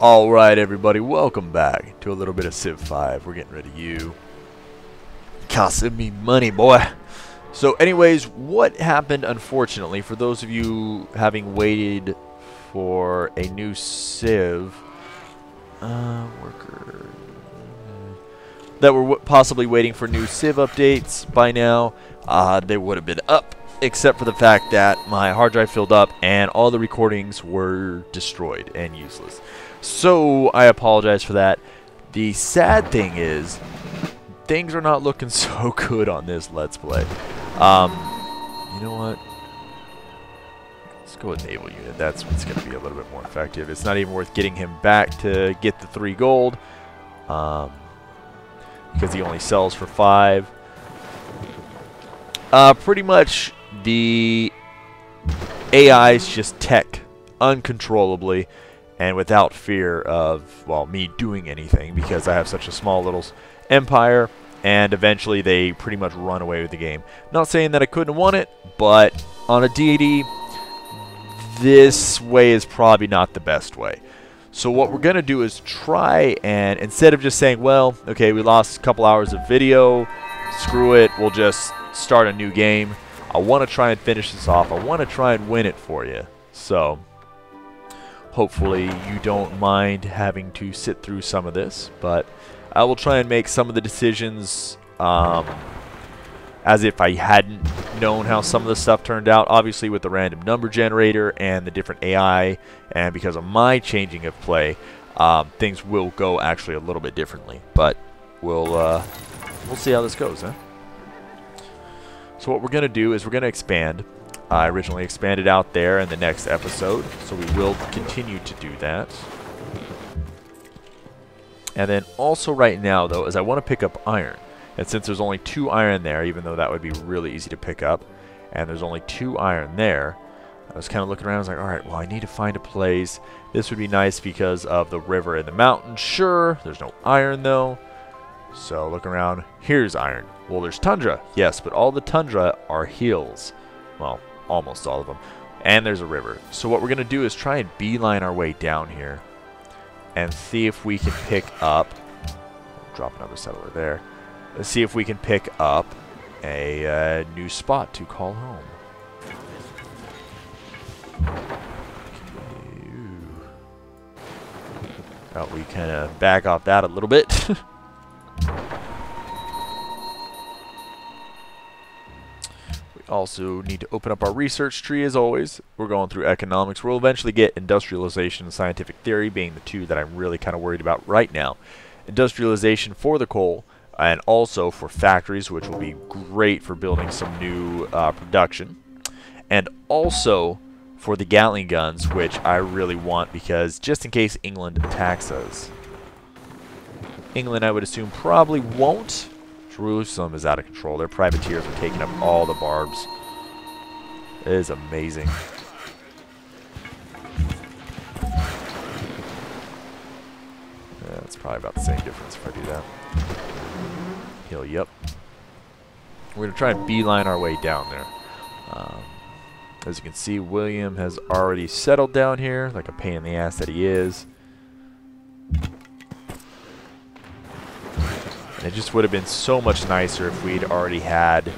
Alright everybody, welcome back to a little bit of Civ 5. We're getting rid of you. Costing me money, boy. So anyways, what happened unfortunately, for those of you having waited for a new Civ worker that were possibly waiting for new Civ updates by now, they would have been up, except for the fact that my hard drive filled up and all the recordings were destroyed and useless. So I apologize for that. The sad thing is, things are not looking so good on this Let's Play. You know what? Let's go with Naval Unit. That's what's going to be a little bit more effective. It's not even worth getting him back to get the 3 gold. Because he only sells for 5. Pretty much the AI's just tech uncontrollably and without fear of, well, me doing anything, because I have such a small little empire, and eventually they pretty much run away with the game. Not saying that I couldn't have won it, but on a deity, this way is probably not the best way. So what we're going to do is try and, instead of just saying, well, okay, we lost a couple hours of video, screw it, we'll just start a new game. I want to try and finish this off. I want to try and win it for you. So hopefully you don't mind having to sit through some of this, but I will try and make some of the decisions as if I hadn't known how some of the stuff turned out. Obviously with the random number generator and the different AI, and because of my changing of play, things will go actually a little bit differently. But we'll see how this goes, huh? So what we're going to do is we're going to expand. I originally expanded out there in the next episode, so we will continue to do that. And then also right now, though, is I want to pick up iron. And since there's only 2 iron there, even though that would be really easy to pick up, and there's only 2 iron there, I was kind of looking around, I was like, alright, well, I need to find a place. This would be nice because of the river and the mountain. Sure, there's no iron, though. So look around, here's iron. Well, there's tundra, yes, but all the tundra are hills. Well, almost all of them. And there's a river. So what we're going to do is try and beeline our way down here and see if we can pick up, drop another settler there, let's see if we can pick up a new spot to call home. Okay. We kind of back off that a little bit. Also need to open up our research tree as always. We're going through economics. We'll eventually get industrialization and scientific theory being the 2 that I'm really kind of worried about right now. Industrialization for the coal and also for factories, which will be great for building some new production. And also for the Gatling guns, which I really want because just in case England attacks us. England, I would assume, probably won't. Jerusalem is out of control. Their privateers are taking up all the barbs. It is amazing. Yeah, it's probably about the same difference if I do that. Heal, yep. We're going to try and beeline our way down there. As you can see, William has already settled down here, like a pain in the ass that he is. It just would have been so much nicer if we'd already had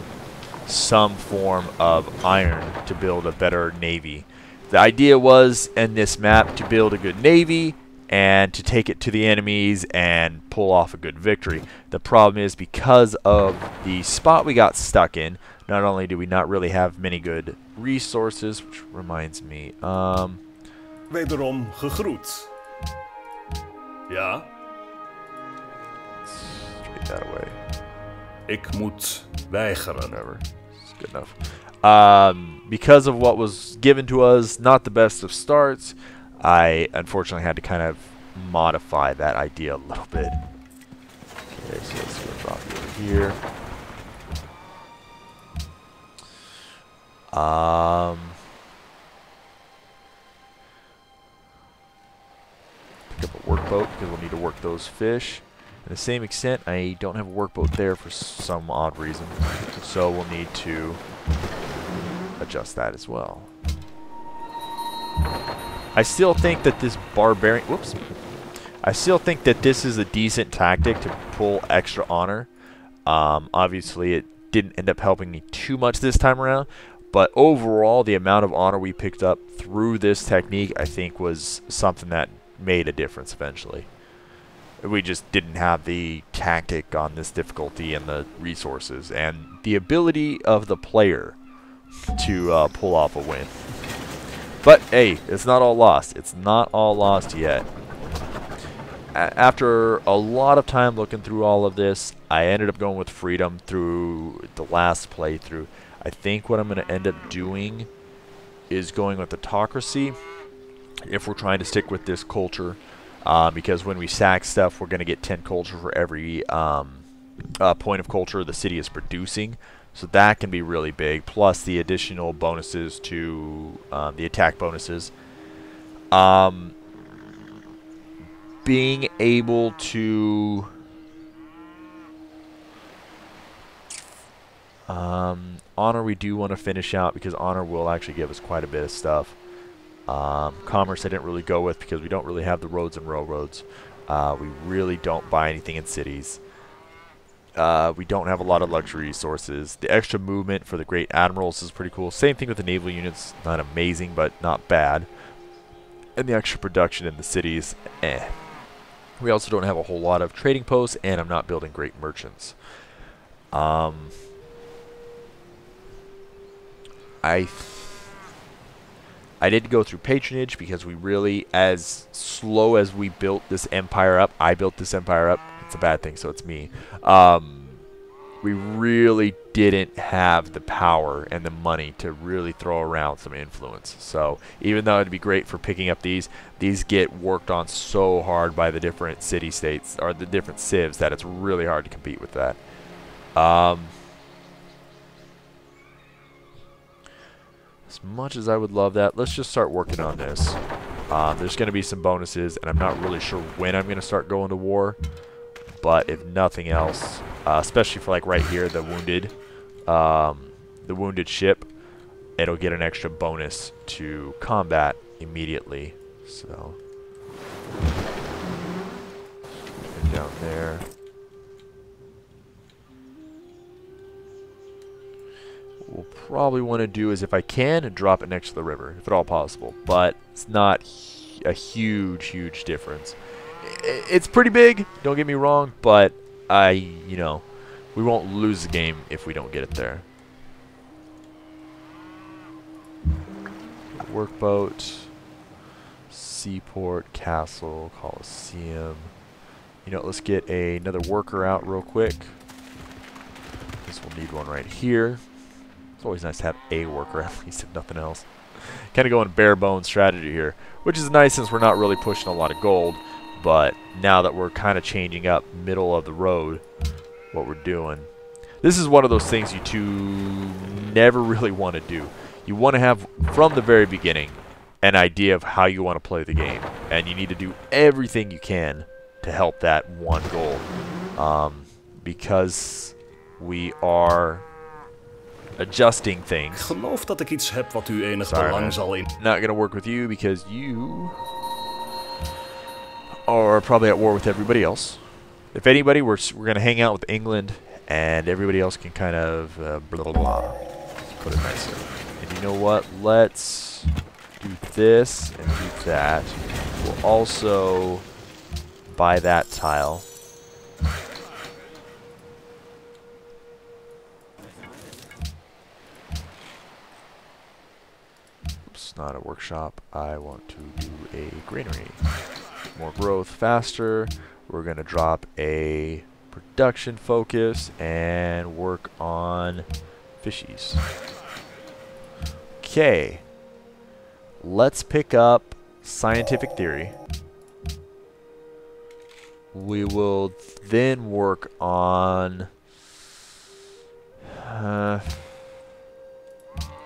some form of iron to build a better navy. The idea was in this map to build a good navy and to take it to the enemies and pull off a good victory. The problem is because of the spot we got stuck in, not only do we not really have many good resources, which reminds me, Wederom gegroet. Ja? that away. Ik moet weigeren. Whatever. It's good enough. Because of what was given to us, not the best of starts, I unfortunately had to kind of modify that idea a little bit. Okay, so let's go drop you over here. Pick up a workboat because we'll need to work those fish. To the same extent, I don't have a workboat there for some odd reason, so we'll need to adjust that as well. I still think that this barbarian... Whoops. I still think that this is a decent tactic to pull extra honor. Obviously, it didn't end up helping me too much this time around, but overall, the amount of honor we picked up through this technique, I think, was something that made a difference eventually. We just didn't have the tactic on this difficulty and the resources and the ability of the player to pull off a win. But hey, it's not all lost. It's not all lost yet. After a lot of time looking through all of this, I ended up going with freedom through the last playthrough. I think what I'm going to end up doing is going with autocracy if we're trying to stick with this culture, because when we sack stuff, we're going to get 10 culture for every point of culture the city is producing. So that can be really big, plus the additional bonuses to the attack bonuses. Being able to honor, we do want to finish out because honor will actually give us quite a bit of stuff. Commerce I didn't really go with because we don't really have the roads and railroads. We really don't buy anything in cities. We don't have a lot of luxury resources. The extra movement for the great admirals is pretty cool. Same thing with the naval units. Not amazing, but not bad. And the extra production in the cities, eh. We also don't have a whole lot of trading posts, and I'm not building great merchants. I did go through patronage because we really, as slow as we built this empire up, I built this empire up. It's a bad thing, so it's me. We really didn't have the power and the money to really throw around some influence. So even though it'd be great for picking up these get worked on so hard by the different city-states or the different civs that it's really hard to compete with that. As much as I would love that, let's just start working on this. There's going to be some bonuses, and I'm not really sure when I'm going to start going to war. But if nothing else, especially for like right here, the wounded ship, it'll get an extra bonus to combat immediately. So down there. What we'll probably want to do is, if I can, drop it next to the river, if at all possible. But it's not a huge difference. It's pretty big, don't get me wrong, but you know, we won't lose the game if we don't get it there. Workboat, seaport, castle, coliseum. You know, let's get another worker out real quick. Guess we'll need one right here. It's always nice to have a worker at least, if nothing else. Kind of going bare bones strategy here, which is nice since we're not really pushing a lot of gold. But now that we're kind of changing up middle of the road, what we're doing. This is one of those things you two never really want to do. You want to have, from the very beginning, an idea of how you want to play the game. And you need to do everything you can to help that one goal. Because we are adjusting things. Geloof dat ik iets heb wat u enig belang zal in. Not going to work with you because you are probably at war with everybody else. If anybody, we're going to hang out with England, and everybody else can kind of blah, blah, blah. Let's put it nicely. And you know what? Let's do this and do that. We'll also buy that tile. Oops, not a workshop. I want to do a granary. More growth faster. We're going to drop a production focus and work on fishies. Okay. Let's pick up scientific theory. We will then work on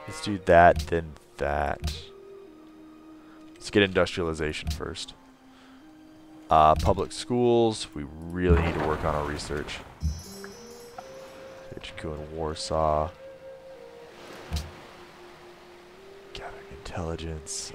let's do that, then that. Let's get industrialization first. Public schools, we really need to work on our research. HQ in Warsaw. Gathering intelligence.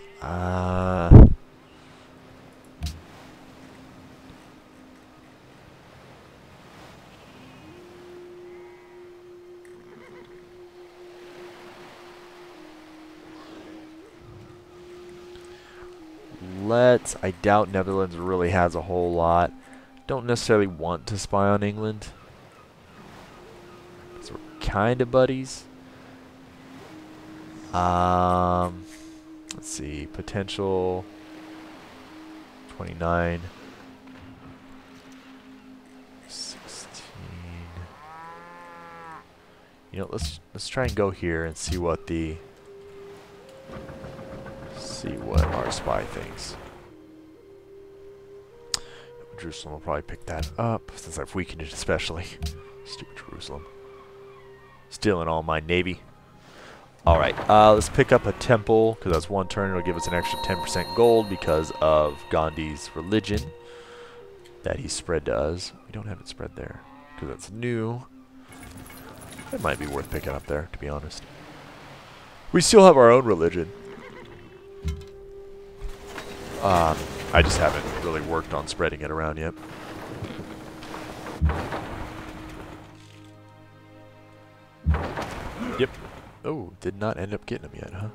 I doubt Netherlands really has a whole lot. Don't necessarily want to spy on England. So we're kind of buddies. Let's see. Potential 29. 16. You know, let's try and go here and see what our spy thinks. Jerusalem will probably pick that up, since I've weakened it especially. Stupid Jerusalem. Stealing all my navy. Alright, let's pick up a temple, because that's one turn. It'll give us an extra 10% gold because of Gandhi's religion that he spread to us. We don't have it spread there, because that's new. It might be worth picking up there, to be honest. We still have our own religion. I just haven't really worked on spreading it around yet. Yep. Oh, did not end up getting them yet, huh?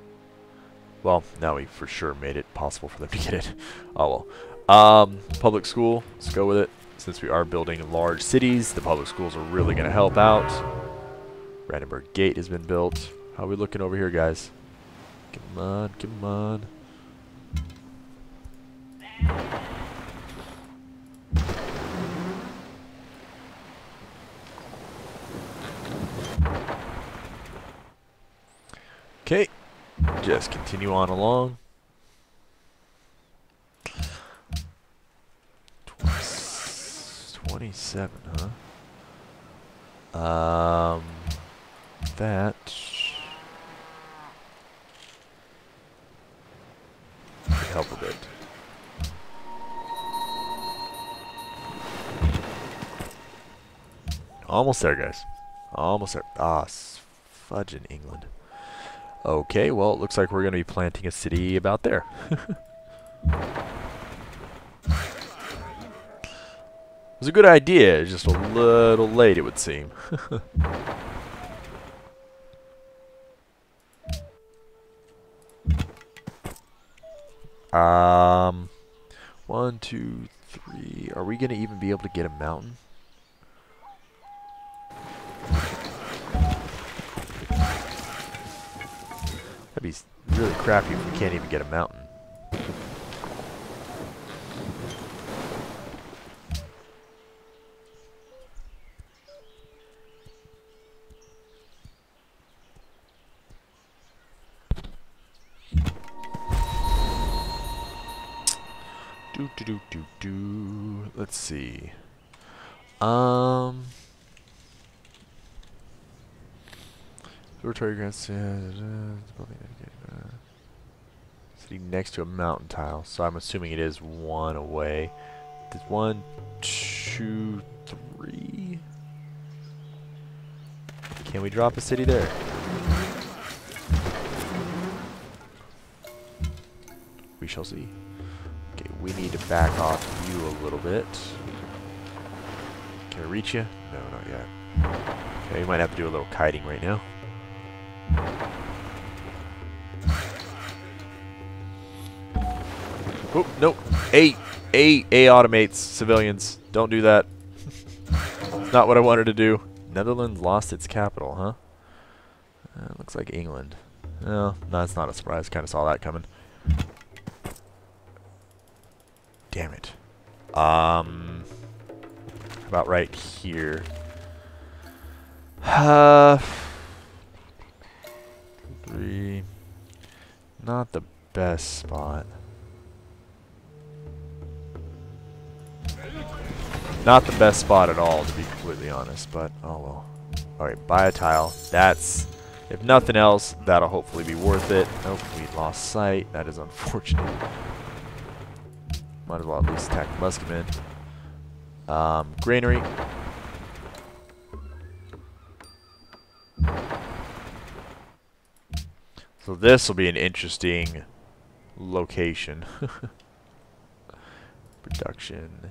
Well, now we for sure made it possible for them to get it. Oh well. Public school, let's go with it. Since we are building large cities, the public schools are really going to help out. Brandenburg Gate has been built. How are we looking over here, guys? Come on, come on. Okay, just continue on along. 27, huh? That could help a bit. Almost there, guys. Almost there. Ah, fudging England. Okay, well, it looks like we're going to be planting a city about there. It was a good idea, it's just a little late, it would seem. 1, 2, 3. Are we going to even be able to get a mountain? That'd be really crappy if we can't even get a mountain. Let's see. City next to a mountain tile, so I'm assuming it is one away. There's 1, 2, 3. Can we drop a city there? We shall see. Okay, we need to back off you a little bit. Can I reach you? No, not yet. Okay, we might have to do a little kiting right now. Oh, no. A automates civilians. Don't do that. Not what I wanted to do. Netherlands lost its capital, huh? Looks like England. No, that's not a surprise. Kind of saw that coming. Damn it. About right here. 3. Not the best spot. Not the best spot at all, to be completely honest, but oh well. Alright, buy a tile. That's, if nothing else, that'll hopefully be worth it. Nope, we lost sight. That is unfortunate. Might as well at least attack the musketmen. Granary. So this will be an interesting location. Production.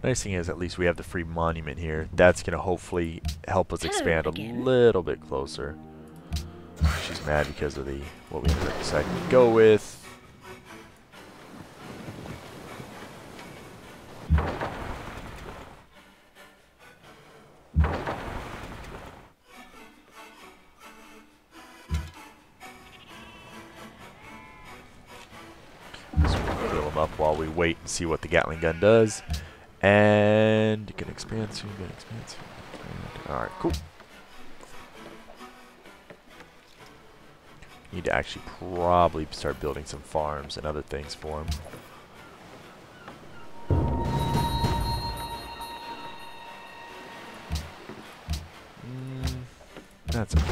Nice thing is, at least we have the free monument here. That's going to hopefully help us expand a again. little bit closer. She's mad because of what we ended up deciding to go with. So we'll fill them up while we wait and see what the Gatling gun does. And you can expand soon, expand. Alright, cool. Need to actually probably start building some farms and other things for them. That's okay.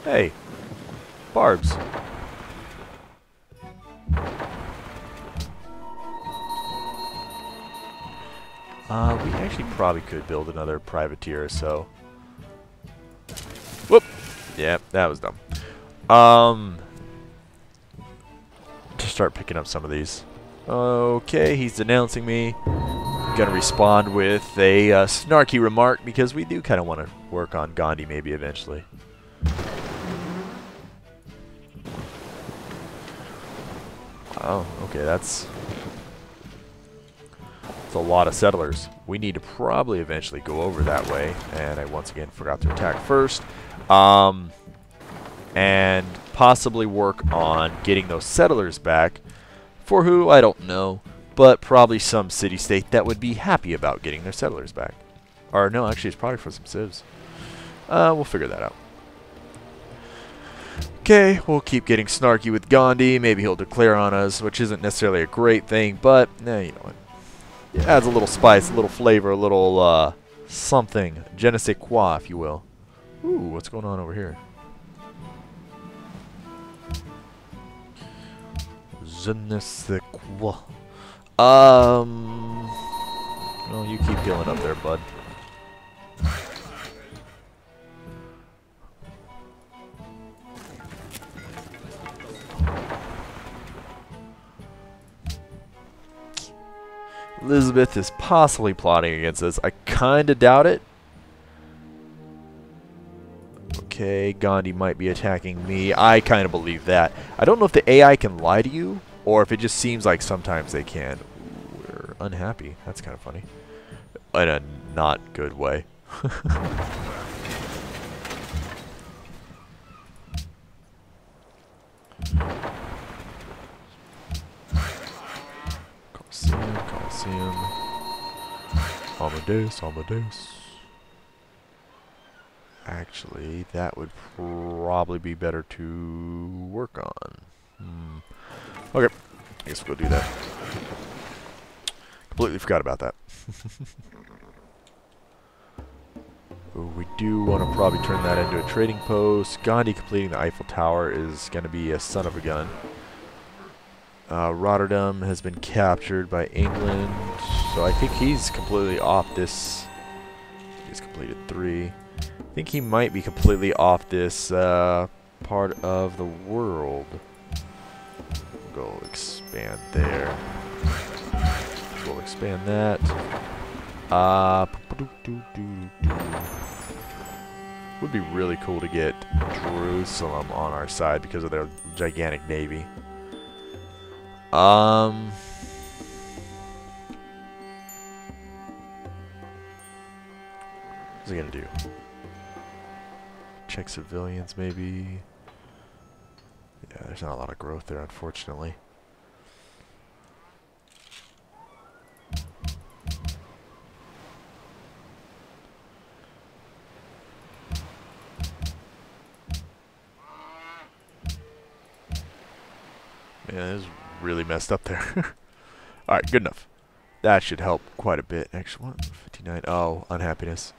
Hey, barbs. We actually probably could build another privateer or so. Whoop! Yeah, that was dumb. To start picking up some of these. Okay, he's denouncing me. Gonna respond with a snarky remark because we do kind of want to work on Gandhi maybe eventually. Oh, okay, that's a lot of settlers. We need to probably eventually go over that way, and I once again forgot to attack first. And possibly work on getting those settlers back, for who I don't know, but probably some city-state that would be happy about getting their settlers back. Or no, actually it's probably for some civs. We'll figure that out. Okay, we'll keep getting snarky with Gandhi. Maybe he'll declare on us, which isn't necessarily a great thing, but you know what? It adds a little spice, a little flavor, a little something. Je ne sais quoi, if you will. Ooh, what's going on over here? Je ne sais quoi. Well, you keep healing up there, bud. Elizabeth is possibly plotting against us. I kinda doubt it. Okay, Gandhi might be attacking me. I kind of believe that. I don't know if the AI can lie to you, or if it just seems like sometimes they can. Ooh, we're unhappy. That's kind of funny. In a not good way. Coliseum. Amadeus. Actually, that would probably be better to work on. Okay, I guess we'll go do that. Completely forgot about that. Ooh, we do want to probably turn that into a trading post. Gandhi completing the Eiffel Tower is going to be a son of a gun. Rotterdam has been captured by England, so I think he's completely off this. He's completed 3. I think he might be completely off this part of the world. We'll go expand there. We'll expand that. Would be really cool to get Jerusalem on our side because of their gigantic navy. What's he gonna do? Check civilians, maybe. Yeah, there's not a lot of growth there, unfortunately. Man, this is really messed up there. Alright, good enough. That should help quite a bit. Actually, what? 59. Oh, unhappiness.